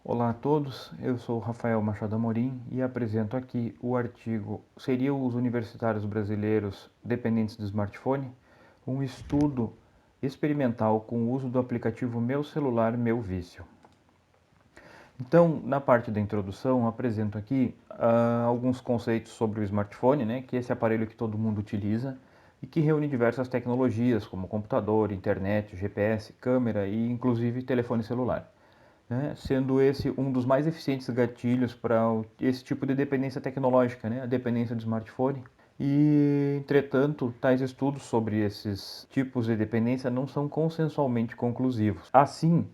Olá a todos, eu sou Rafael Machado Amorim e apresento aqui o artigo Seriam os universitários brasileiros dependentes de smartphone? Um estudo experimental com o uso do aplicativo Meu Celular, Meu Vício. Então, na parte da introdução, apresento aqui alguns conceitos sobre o smartphone, né, que é esse aparelho que todo mundo utiliza e que reúne diversas tecnologias como computador, internet, GPS, câmera e inclusive telefone celular, né, sendo esse um dos mais eficientes gatilhos para esse tipo de dependência tecnológica, né, a dependência do smartphone. E, entretanto, tais estudos sobre esses tipos de dependência não são consensualmente conclusivos. Assim,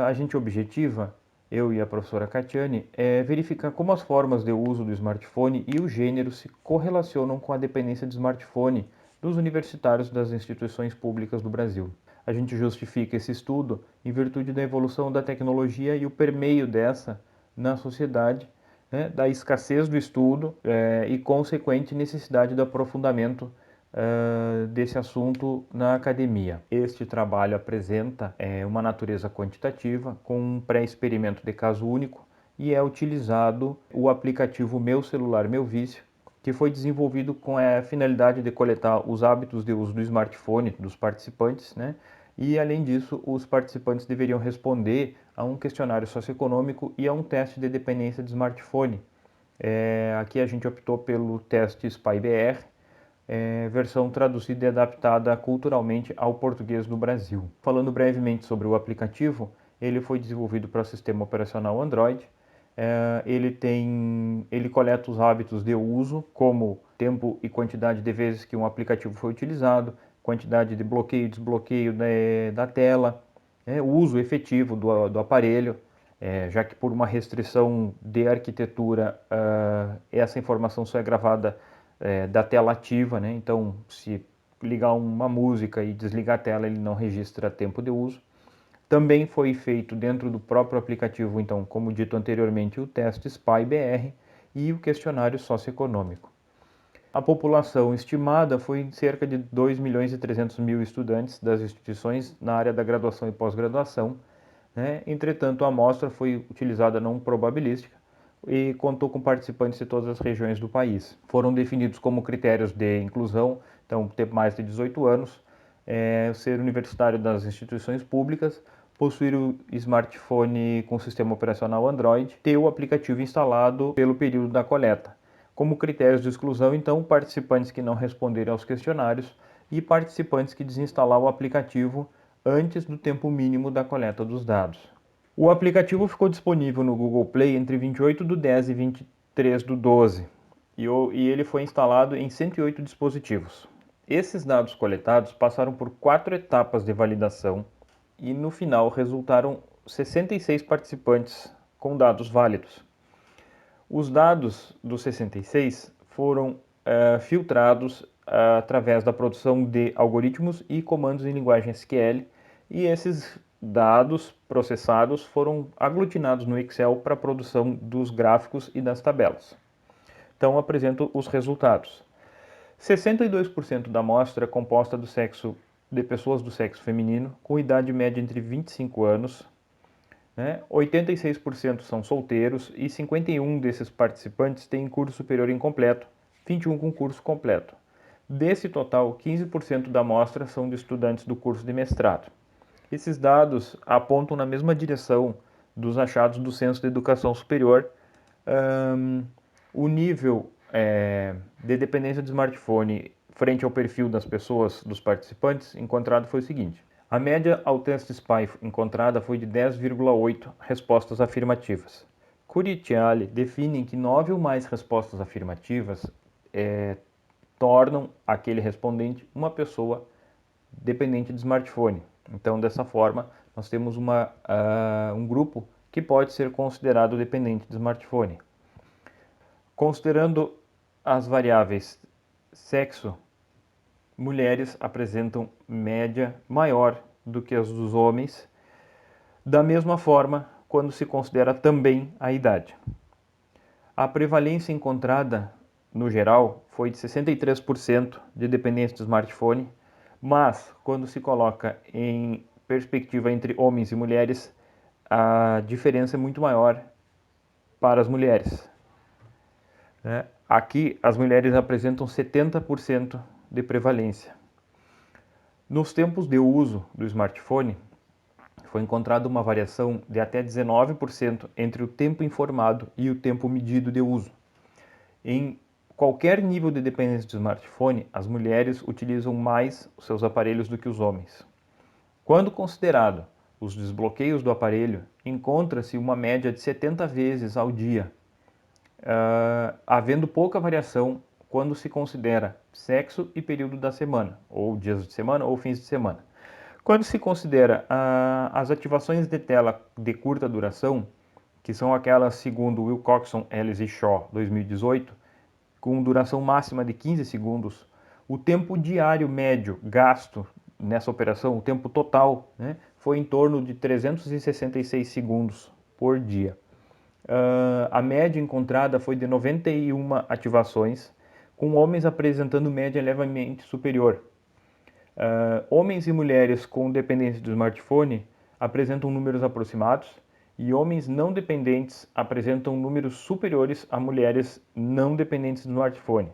a gente objetiva, eu e a professora Catiane, verificar como as formas de uso do smartphone e o gênero se correlacionam com a dependência de smartphone dos universitários das instituições públicas do Brasil. A gente justifica esse estudo em virtude da evolução da tecnologia e o permeio dessa na sociedade, né, da escassez do estudo e consequente necessidade do aprofundamento desse assunto na academia. Este trabalho apresenta uma natureza quantitativa com um pré-experimento de caso único e é utilizado o aplicativo Meu Celular, Meu Vício, que foi desenvolvido com a finalidade de coletar os hábitos de uso do smartphone dos participantes, né? E, além disso, os participantes deveriam responder a um questionário socioeconômico e a um teste de dependência de smartphone. Aqui a gente optou pelo teste SPY-BR, versão traduzida e adaptada culturalmente ao português do Brasil. Falando brevemente sobre o aplicativo, ele foi desenvolvido para o sistema operacional Android. Ele coleta os hábitos de uso, como tempo e quantidade de vezes que um aplicativo foi utilizado, quantidade de bloqueio e desbloqueio da tela, o uso efetivo do aparelho, já que por uma restrição de arquitetura, essa informação só é gravada da tela ativa, né? Então, se ligar uma música e desligar a tela, ele não registra tempo de uso. Também foi feito dentro do próprio aplicativo, então, como dito anteriormente, o teste SPY-BR e o questionário socioeconômico. A população estimada foi em cerca de 2.300.000 estudantes das instituições na área da graduação e pós-graduação, né? Entretanto, a amostra foi utilizada não probabilística e contou com participantes de todas as regiões do país. Foram definidos como critérios de inclusão, então, ter mais de 18 anos, ser universitário das instituições públicas, possuir o smartphone com sistema operacional Android, ter o aplicativo instalado pelo período da coleta. Como critérios de exclusão, então, participantes que não responderem aos questionários e participantes que desinstalar o aplicativo antes do tempo mínimo da coleta dos dados. O aplicativo ficou disponível no Google Play entre 28/10 e 23/12 e ele foi instalado em 108 dispositivos. Esses dados coletados passaram por 4 etapas de validação e no final resultaram 66 participantes com dados válidos. Os dados dos 66 foram filtrados através da produção de algoritmos e comandos em linguagem SQL, e esses dados processados foram aglutinados no Excel para a produção dos gráficos e das tabelas. Então, apresento os resultados. 62% da amostra é composta de pessoas do sexo feminino, com idade média entre 25 anos, né? 86% são solteiros e 51 desses participantes têm curso superior incompleto, 21 com curso completo. Desse total, 15% da amostra são de estudantes do curso de mestrado. Esses dados apontam na mesma direção dos achados do Censo de Educação Superior. O nível de dependência de smartphone frente ao perfil das pessoas, dos participantes, encontrado foi o seguinte. A média ao teste SPY encontrada foi de 10,8 respostas afirmativas. Curitiale define que 9 ou mais respostas afirmativas tornam aquele respondente uma pessoa dependente de smartphone. Então, dessa forma, nós temos um grupo que pode ser considerado dependente de smartphone. Considerando as variáveis sexo, mulheres apresentam média maior do que as dos homens, da mesma forma quando se considera também a idade. A prevalência encontrada, no geral, foi de 63% de dependência de smartphone, mas quando se coloca em perspectiva entre homens e mulheres, a diferença é muito maior para as mulheres. Aqui, as mulheres apresentam 70% de prevalência. Nos tempos de uso do smartphone, foi encontrada uma variação de até 19% entre o tempo informado e o tempo medido de uso. Em qualquer nível de dependência do smartphone, as mulheres utilizam mais os seus aparelhos do que os homens. Quando considerado os desbloqueios do aparelho, encontra-se uma média de 70 vezes ao dia, havendo pouca variação quando se considera sexo e período da semana, ou dias de semana ou fins de semana. Quando se considera as ativações de tela de curta duração, que são aquelas segundo Wilcoxon, Ellis e Shaw, 2018, com duração máxima de 15 segundos, o tempo diário médio gasto nessa operação, o tempo total, foi em torno de 366 segundos por dia. A média encontrada foi de 91 ativações, com homens apresentando média levemente superior. Homens e mulheres com dependência do smartphone apresentam números aproximados e homens não dependentes apresentam números superiores a mulheres não dependentes do smartphone,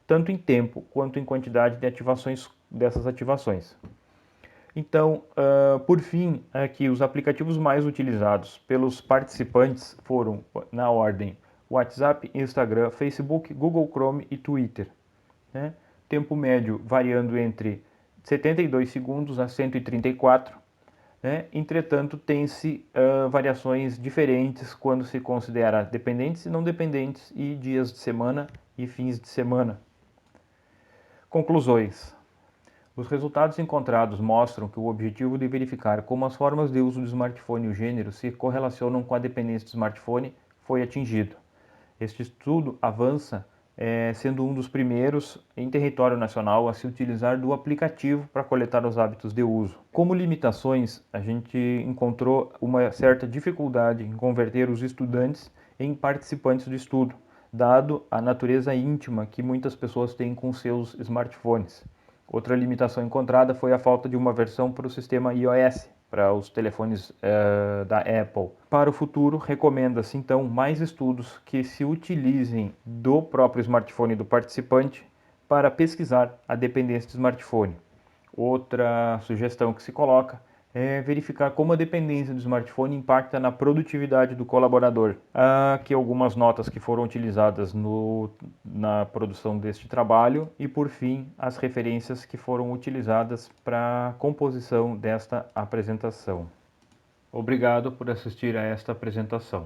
tanto em tempo quanto em quantidade de ativações dessas ativações. Então, por fim, aqui os aplicativos mais utilizados pelos participantes foram, na ordem, WhatsApp, Instagram, Facebook, Google Chrome e Twitter. Tempo médio variando entre 72 segundos a 134. Entretanto, tem-se variações diferentes quando se considera dependentes e não dependentes e dias de semana e fins de semana. Conclusões. Os resultados encontrados mostram que o objetivo de verificar como as formas de uso do smartphone e o gênero se correlacionam com a dependência do smartphone foi atingido. Este estudo avança sendo um dos primeiros em território nacional a se utilizar do aplicativo para coletar os hábitos de uso. Como limitações, a gente encontrou uma certa dificuldade em converter os estudantes em participantes do estudo, dado a natureza íntima que muitas pessoas têm com seus smartphones. Outra limitação encontrada foi a falta de uma versão para o sistema iOS, para os telefones da Apple. Para o futuro, recomenda-se então mais estudos que se utilizem do próprio smartphone do participante para pesquisar a dependência do smartphone. Outra sugestão que se coloca é verificar como a dependência do smartphone impacta na produtividade do colaborador. Há aqui algumas notas que foram utilizadas na produção deste trabalho e, por fim, as referências que foram utilizadas para a composição desta apresentação. Obrigado por assistir a esta apresentação.